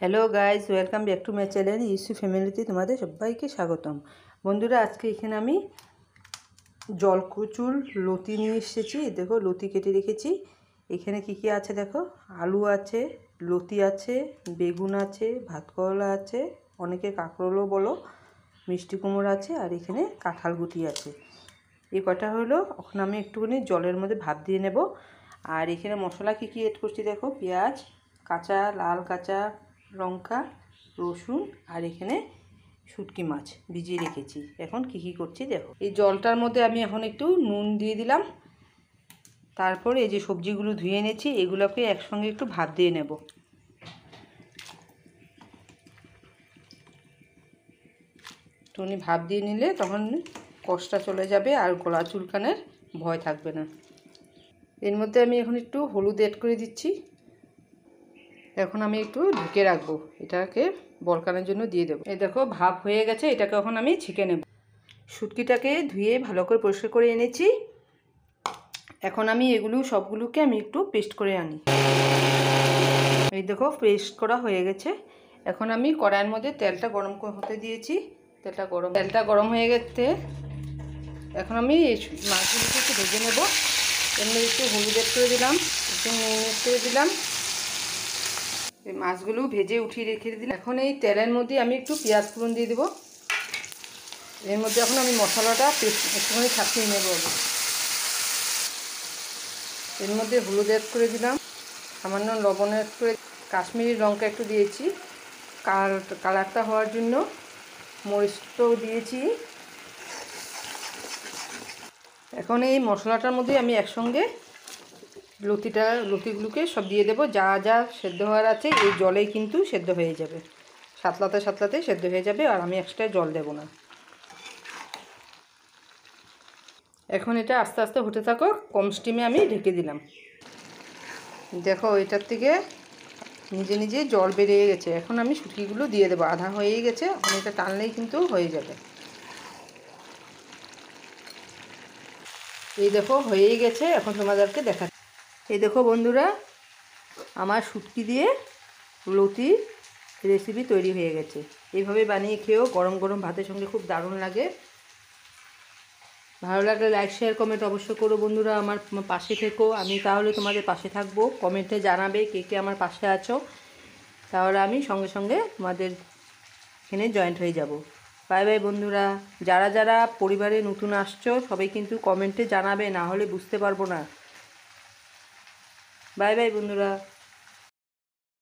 Hello guys, welcome back to my channel UC ফ্যামিলিতে তোমাদের সবাইকে স্বাগতম। বন্ধুরা, আজকে এখানে আমি জলকচুর লতি নিয়ে এসেছি। দেখো, লতি কেটে রেখেছি। এখানে কি কি আছে দেখো, আলু আছে, লতি আছে, বেগুন আছে, ভাত করলা আছে, অনেকে কাঁকরোলও বলো, মিষ্টি কুমড়ো আছে, আর এখানে কাঁঠাল গুটি আছে। এই কটা হলো। এখন আমি একটুখানি জলের মধ্যে ভাপ দিয়ে নেব। আর এখানে মশলা কি কি এড করছি দেখো, পেঁয়াজ, লাল কাঁচা লঙ্কা, রসুন, আর এখানে শুটকি মাছ ভিজিয়ে রেখেছি। এখন কি কি করছি দেখো। এই জলটার মধ্যে আমি এখন একটু নুন দিয়ে দিলাম। তারপর এই যে সবজিগুলো ধুয়ে এনেছি, এগুলোকে একসঙ্গে একটু ভাপ দিয়ে নেব। একটুখানি ভাপ দিয়ে নিলে তখন কষটা চলে যাবে আর গলা চুলকানের ভয় থাকবে না। এর মধ্যে আমি এখন একটু হলুদ অ্যাড করে দিচ্ছি। এখন আমি একটু ঢেকে রাখবো, এটাকে বলকানোর জন্য দিয়ে দেবো। এই দেখো, ভাপ হয়ে গেছে। এটাকে এখন আমি ছেঁকে নেব। শুটকিটাকে ধুয়ে ভালো করে পরিষ্কার করে এনেছি। এখন আমি সবগুলোকে আমি একটু পেস্ট করে আনি। এই দেখো, পেস্ট করা হয়ে গেছে। এখন আমি কড়াইয়ের মধ্যে তেলটা গরম হতে দিয়েছি। তেলটা গরম হয়ে গেছে। এখন আমি মাছগুলোকে একটু ভেজে নেব। এর মধ্যে একটু হলুদ অ্যাড করে দিলাম, একটু নুন অ্যাড করে দিলাম। এই মাছগুলো ভেজে উঠিয়ে রেখে দিলাম। এখন এই তেলের মধ্যে আমি একটু পেঁয়াজ ফোড়ন দিয়ে দেবো। এর মধ্যে এখন আমি মশলাটা একটুখানি ছাপিয়ে নেব। এর মধ্যে হলুদ অ্যাড করে দিলাম, সামান্য লবণ অ্যাড করে, কাশ্মীরি লঙ্কা একটু দিয়েছি কালারটা হওয়ার জন্য, মরিচটাও দিয়েছি। এখন এই মশলাটার মধ্যে আমি একসঙ্গে লতিগুলোকে সব দিয়ে দেবো। যা যা সেদ্ধ হওয়ার আছে এই জলেই কিন্তু সেদ্ধ হয়ে যাবে, সাতলাতে সেদ্ধ হয়ে যাবে। আর আমি এক্সট্রা জল দেব না। এখন এটা আস্তে আস্তে হতে থাকো, কম স্টিমে আমি ঢেকে দিলাম। দেখো, এটার থেকে নিজে নিজে জল বেরিয়ে গেছে। এখন আমি শুটকিগুলো দিয়ে দেবো। আধা হয়েই গেছে, এখন এটা টানলেই কিন্তু হয়ে যাবে। এই দেখো, হয়েই গেছে। এখন তোমাদেরকে দেখাচ্ছি। এই দেখো বন্ধুরা, আমার শুটকি দিয়ে লতি রেসিপি তৈরি হয়ে গেছে। এইভাবে বানিয়ে খেয়েও গরম গরম ভাতের সঙ্গে খুব দারুণ লাগে। ভালো লাগলে লাইক শেয়ার কমেন্ট অবশ্যই করো বন্ধুরা। আমার পাশে থেকো, আমি তাহলে তোমাদের পাশে থাকবো। কমেন্টে জানাবে কে কে আমার পাশে আছো, তাহলে আমি সঙ্গে সঙ্গে তোমাদের এখানে জয়েন্ট হয়ে যাব। বাই বাই বন্ধুরা। যারা যারা পরিবারে নতুন আসছো সবাই কিন্তু কমেন্টে জানাবে, না হলে বুঝতে পারবো না। বাই বাই বন্ধুরা।